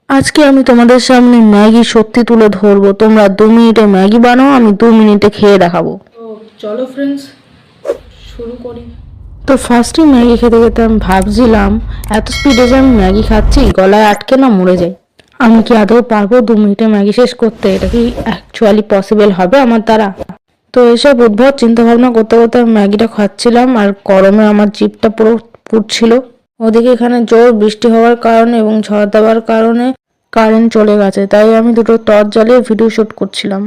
আজকে আমি তোমাদের সামনে ম্যাগি সত্যি তুলে ধরবো। তোমরা 2 মিনিটে ম্যাগি বানাও, আমি 2 মিনিটে খেয়ে দেখাবো। তো চলো ফ্রেন্ডস, শুরু করি। তো ফার্স্টে ম্যাগি খেতে খেতে আমি ভাবছিলাম এত স্পিডে যে আমি ম্যাগি খাচ্ছি গলায় আটকে না মরে যাই। আমি কি আদৌ পারবো 2 মিনিটে ম্যাগি শেষ করতে? এটা কি অ্যাকচুয়ালি পসিবল হবে আমার দ্বারা? তো এসব উদ্ভট চিন্তা ভাবনা করতে করতে আমি ম্যাগিটা খাচ্ছিলাম আর গরমে আমার জিভটা পুরো পুড়ছিল। ওদিকে এখানে জোর বৃষ্টি হওয়ার কারণে এবং ঝড় দেওয়ার কারণে কারেন্ট চলে গেছে, তাই আমি দুটো টর্চ জ্বালিয়ে ভিডিও শুট করছিলাম।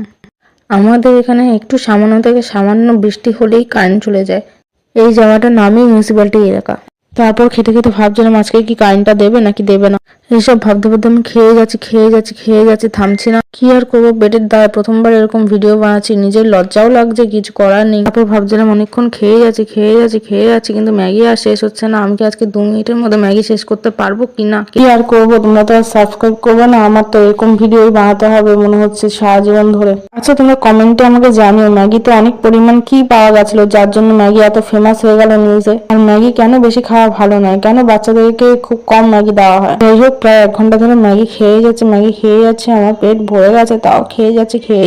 আমাদের এখানে একটু সামান্য থেকে সামান্য বৃষ্টি হলেই কারেন্ট চলে যায়। এই জায়গাটার নামই মিউনিসিপ্যালিটি এলাকা। তারপর খেতে খেতে ভাবছিলাম আজকে কি কারেন্টটা দেবে নাকি দেবে না। এইসব ভাবতে ভাবতে আমি খেয়ে যাচ্ছি থামছি না। কি আর করবো, পেটের দায় প্রথমবার এরকম ভিডিও বানাচ্ছি, নিজের লজ্জাও লাগছে, কিছু করার নেই। তারপর ভাবছিলাম অনেকক্ষণ খেয়ে যাচ্ছি কিন্তু ম্যাগি আর শেষ হচ্ছে না। আমি কি আজকে 2 মিনিটের মধ্যে ম্যাগি শেষ করতে পারবো কি না? কি আর করবো, তোমরা তো আর সাবস্ক্রাইব করবে না। আমার তো এরকম ভিডিওই বানাতে হবে মনে হচ্ছে সারা জীবন ধরে। আচ্ছা, তোমরা কমেন্টে আমাকে জানিও ম্যাগিতে অনেক পরিমাণ কি পাওয়া গেছিল যার জন্য ম্যাগি এত ফেমাস হয়ে গেল নিউজে। আর ম্যাগি কেন বেশি খাওয়া ভালো নয়, কেন বাচ্চাদেরকে খুব কম ম্যাগি দেওয়া হয়? যাই হোক, প্রায় 1 ঘন্টা ধরে ম্যাগি খেয়ে যাচ্ছে, আমার পেট ভরে গেছে, তাও খেয়ে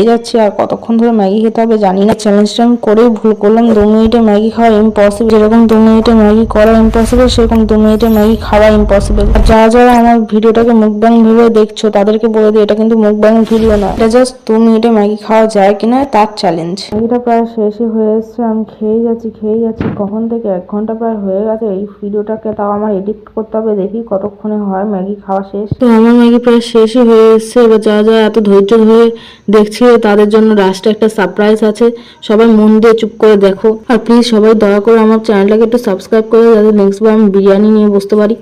যাচ্ছি। আর কতক্ষণ ধরে ম্যাগি খেতে হবে জানি না। চ্যালেঞ্জটা আমি করেই ভুল করলাম। 2 মিনিটে ম্যাগি খাওয়া ইম্পসিবল। যেরকম 2 মিনিটে ম্যাগি করা ইম্পসিবল, সেরকম 2 মিনিটে ম্যাগি খাওয়া ইম্পসিবল। আর যারা আমার ভিডিওটাকে মুকবাং ভেবে দেখছো তাদেরকে বলে দিই এটা কিন্তু মুকবাং ভিডিও না, এটা জাস্ট 2 মিনিটে ম্যাগি খাওয়া যায় কিনা তার চ্যালেঞ্জ। ম্যাগিটা প্রায় শেষই হয়ে এসছে, আমি খেয়ে যাচ্ছি। কখন থেকে 1 ঘন্টা প্রায় হয়ে গেছে। এই ভিডিওটাকে তাও আমার এডিট করতে হবে, দেখি কতক্ষণে হয় ম্যাগি খাওয়া শেষ। তো আমার ম্যাগি প্রায় শেষই হয়ে এসছে। এবার যারা এত ধৈর্য ধরে দেখছি তাদের জন্য লাস্টে একটা সারপ্রাইজ আছে। সবাই মন দিয়ে চুপ করে দেখো, আর প্লিজ সবাই দয়া করে আমার চ্যানেলটাকে একটু সাবস্ক্রাইব করে যাতে নেক্সট বার আমি বিরিয়ানি নিয়ে বসতে পারি।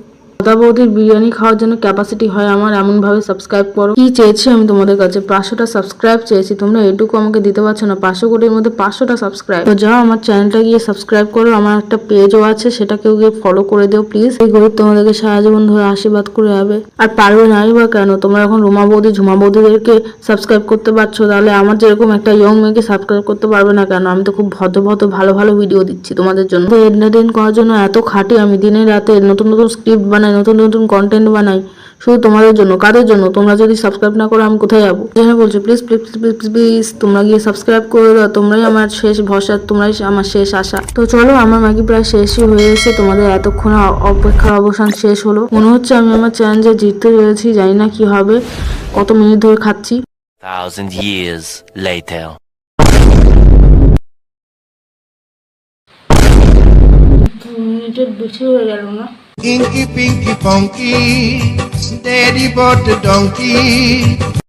দাদা বৌদির বিরিয়ানি খাওয়ার জন্য ক্যাপাসিটি হয় আমার, এমন ভাবে সাবস্ক্রাইব করো। কি চেয়েছি আমি তোমাদের কাছে? 500টা সাবস্ক্রাইব চেয়েছি, তোমরা এটুকু আমাকে দিতে পারছো না। 500 কোটির মধ্যে 500টা সাবস্ক্রাইব। তো যাও আমার চ্যানেলটা গিয়ে সাবস্ক্রাইব করো। আমার একটা পেজও আছে, সেটাকেও গিয়ে ফলো করে দিও প্লিজ। এই গরিব তোমাদেরকে সারা জীবন ধরে আশীর্বাদ করে যাবে। আর পারবে নাই বা কেন? তোমরা এখন রুমা বৌদি ঝুমা বৌদিদেরকে সাবস্ক্রাইব করতে পারছো, তাহলে আমার যেরকম একটা ইয়ং মেয়েকে সাবস্ক্রাইব করতে পারবে না কেন? আমি তো খুব ভদ্র ভালো ভালো ভিডিও দিচ্ছি তোমাদের জন্য। এন্টারটেইন করার জন্য এত খাটি আমি, দিনে রাতে নতুন স্ক্রিপ্ট বানাই, নতুন কন্টেন্ট বানাই শুধু তোমাদের জন্য। কাদের জন্য? তোমরা যদি সাবস্ক্রাইব না করো আমি কোথায় যাবো? হ্যাঁ বলছো, প্লিজ তোমরা গিয়ে সাবস্ক্রাইব করে দাও। তোমরাই আমার শেষ ভরসা, তোমরাই আমার শেষ আশা। তো চলো, আমার ম্যাগি প্রায় শেষই হয়ে এসে তোমাদের এতক্ষণ অপেক্ষার অবসান শেষ হলো। মনে হচ্ছে আমি আমার চ্যালেঞ্জে জিততে পেরেছি। জানি না কি হবে, কত মিনিট ধরে খাচ্ছি। 1,000 years later. 2 মিনিটের বেশি হয়ে গেল না? Inky Pinky Ponky, Daddy bought the donkey.